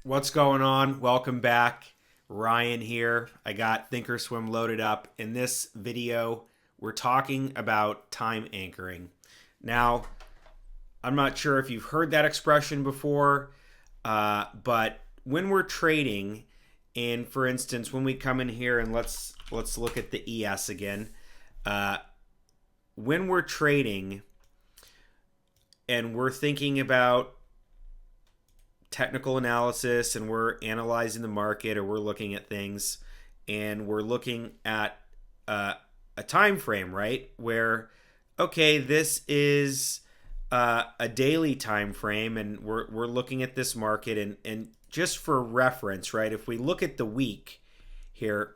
What's going on? Welcome back. Ryan here. I got Thinkorswim loaded up. In this video, we're talking about time anchoring. Now, I'm not sure if you've heard that expression before, but when we're trading, and for instance, when we come in here and let's look at the ES again. When we're trading and we're thinking about technical analysis and we're analyzing the market or we're looking at things and we're looking at a time frame, right? Where, okay, this is a daily time frame and we're looking at this market and just for reference, right? If we look at the week here,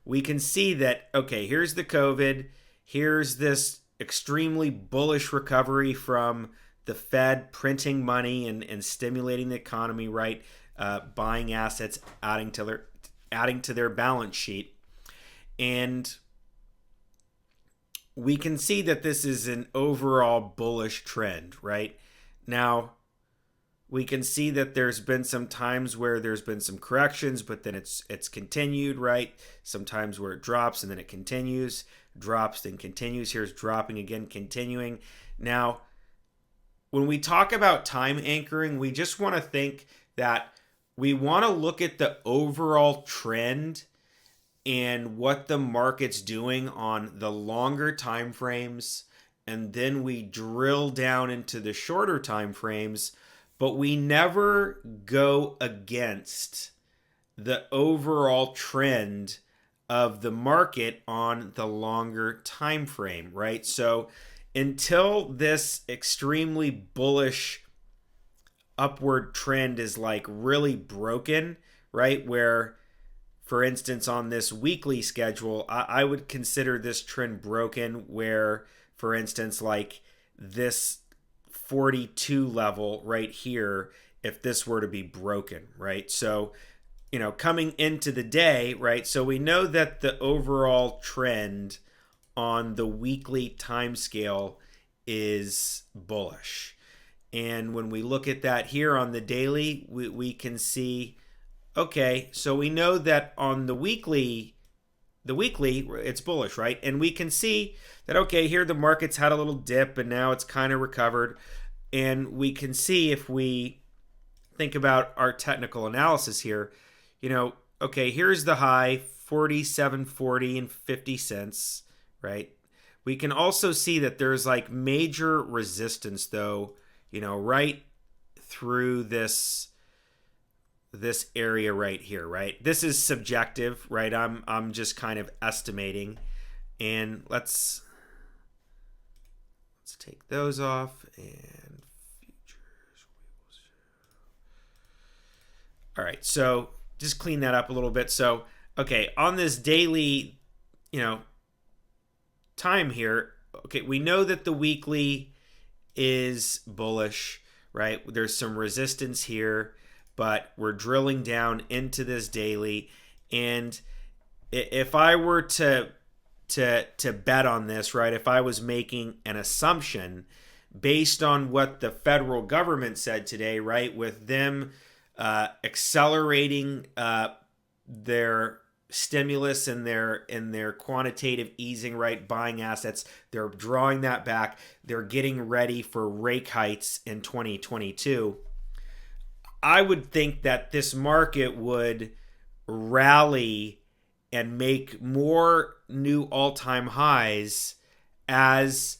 we can see that, okay, here's the COVID, here's this extremely bullish recovery from the Fed printing money and stimulating the economy, right? Buying assets, adding to their balance sheet. And we can see that this is an overall bullish trend, right? Now, we can see that there's been some times where there's been some corrections, but then it's continued, right? Sometimes where it drops and then it continues, drops, then continues. Here's dropping again, continuing. Now, when we talk about time anchoring, we just want to think that we want to look at the overall trend and what the market's doing on the longer time frames, and then we drill down into the shorter time frames, but we never go against the overall trend of the market on the longer time frame, right? So until this extremely bullish upward trend is like really broken, right? Where, for instance, on this weekly schedule, I would consider this trend broken where, for instance, like this 42 level right here, if this were to be broken, right? So, coming into the day, right? So we know that the overall trend on the weekly time scale is bullish. And when we look at that here on the daily, we can see, okay, so we know that on the weekly it's bullish, right? And we can see that, okay, here the market's had a little dip and now it's kind of recovered. And we can see, if we think about our technical analysis here, okay, here's the high, 47.40 and 50 cents, right? We can also see that there's like major resistance though, right through this area right here, right? This is subjective, right? I'm just kind of estimating. And let's take those off and futures. All right, so just clean that up a little bit. So, okay, on this daily, time here, okay, we know that the weekly is bullish, right? There's some resistance here, but we're drilling down into this daily. And if I were to bet on this, right, if I was making an assumption based on what the federal government said today, right, with them accelerating their stimulus and their quantitative easing, right, buying assets, they're drawing that back, they're getting ready for rate hikes in 2022. I would think that this market would rally and make more new all-time highs as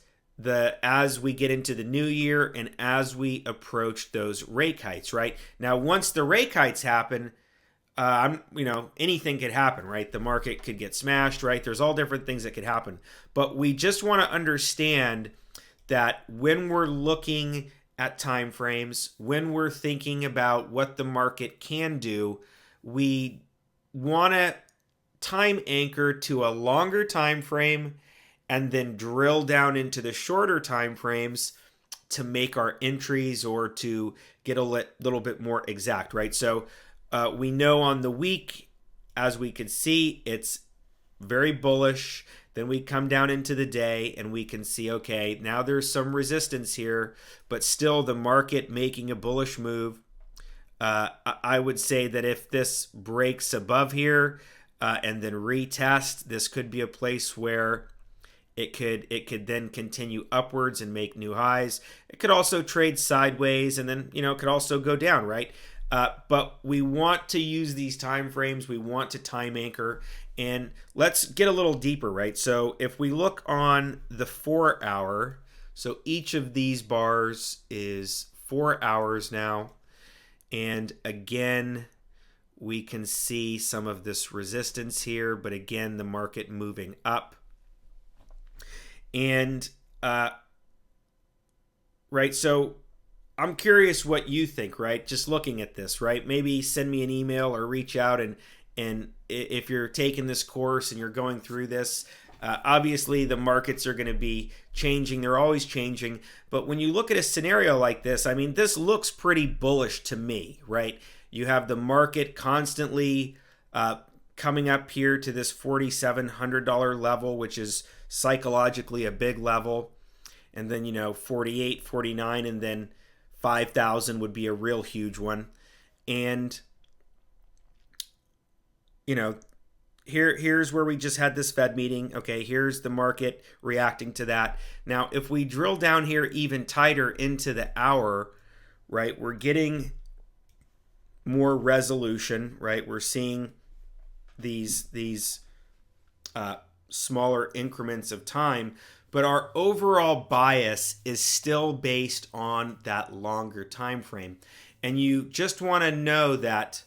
we get into the new year and as we approach those rate hikes, right? Now, once the rate hikes happen, anything could happen, right? The market could get smashed, right? There's all different things that could happen. But we just want to understand that when we're looking at time frames, when we're thinking about what the market can do, we want to time anchor to a longer time frame and then drill down into the shorter time frames to make our entries or to get a little bit more exact, right? So we know on the week, as we can see, it's very bullish. Then we come down into the day and we can see, okay, now there's some resistance here, but still the market making a bullish move. I would say that if this breaks above here and then retest, this could be a place where it could then continue upwards and make new highs. It could also trade sideways and then it could also go down, right? But we want to use these time frames. We want to time anchor, and let's get a little deeper, right? So if we look on the 4 hour, so each of these bars is 4 hours now, and again we can see some of this resistance here, but again the market moving up. And right, so I'm curious what you think, right? Just looking at this, right? Maybe send me an email or reach out, and if you're taking this course and you're going through this, obviously the markets are going to be changing. They're always changing. But when you look at a scenario like this, I mean, this looks pretty bullish to me, right? You have the market constantly coming up here to this $4,700 level, which is psychologically a big level. And then, 48, 49, and then 5,000 would be a real huge one. And, here's where we just had this Fed meeting. Okay, here's the market reacting to that. Now, if we drill down here even tighter into the hour, right, we're getting more resolution, right? We're seeing these smaller increments of time, but our overall bias is still based on that longer time frame. And you just want to know that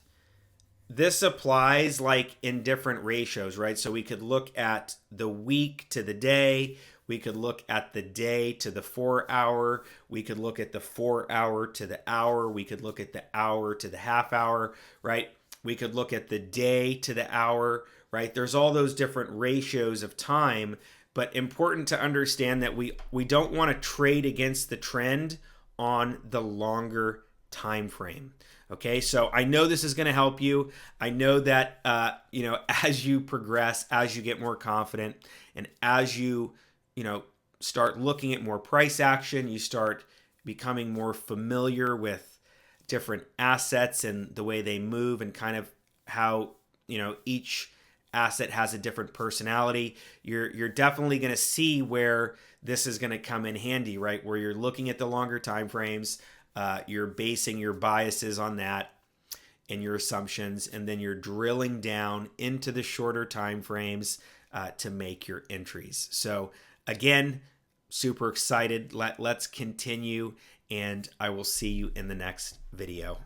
this applies like in different ratios, right? So we could look at the week to the day, we could look at the day to the 4 hour, we could look at the 4 hour to the hour, we could look at the hour to the half hour, right? We could look at the day to the hour, right? There's all those different ratios of time, but important to understand that we don't want to trade against the trend on the longer time frame. Okay, so I know this is going to help you. I know that as you progress, as you get more confident, and as you start looking at more price action, you start becoming more familiar with different assets and the way they move and kind of how each asset has a different personality. You're definitely going to see where this is going to come in handy, right? Where you're looking at the longer time frames, you're basing your biases on that and your assumptions, and then you're drilling down into the shorter time frames to make your entries. So again, super excited. Let's continue, and I will see you in the next video.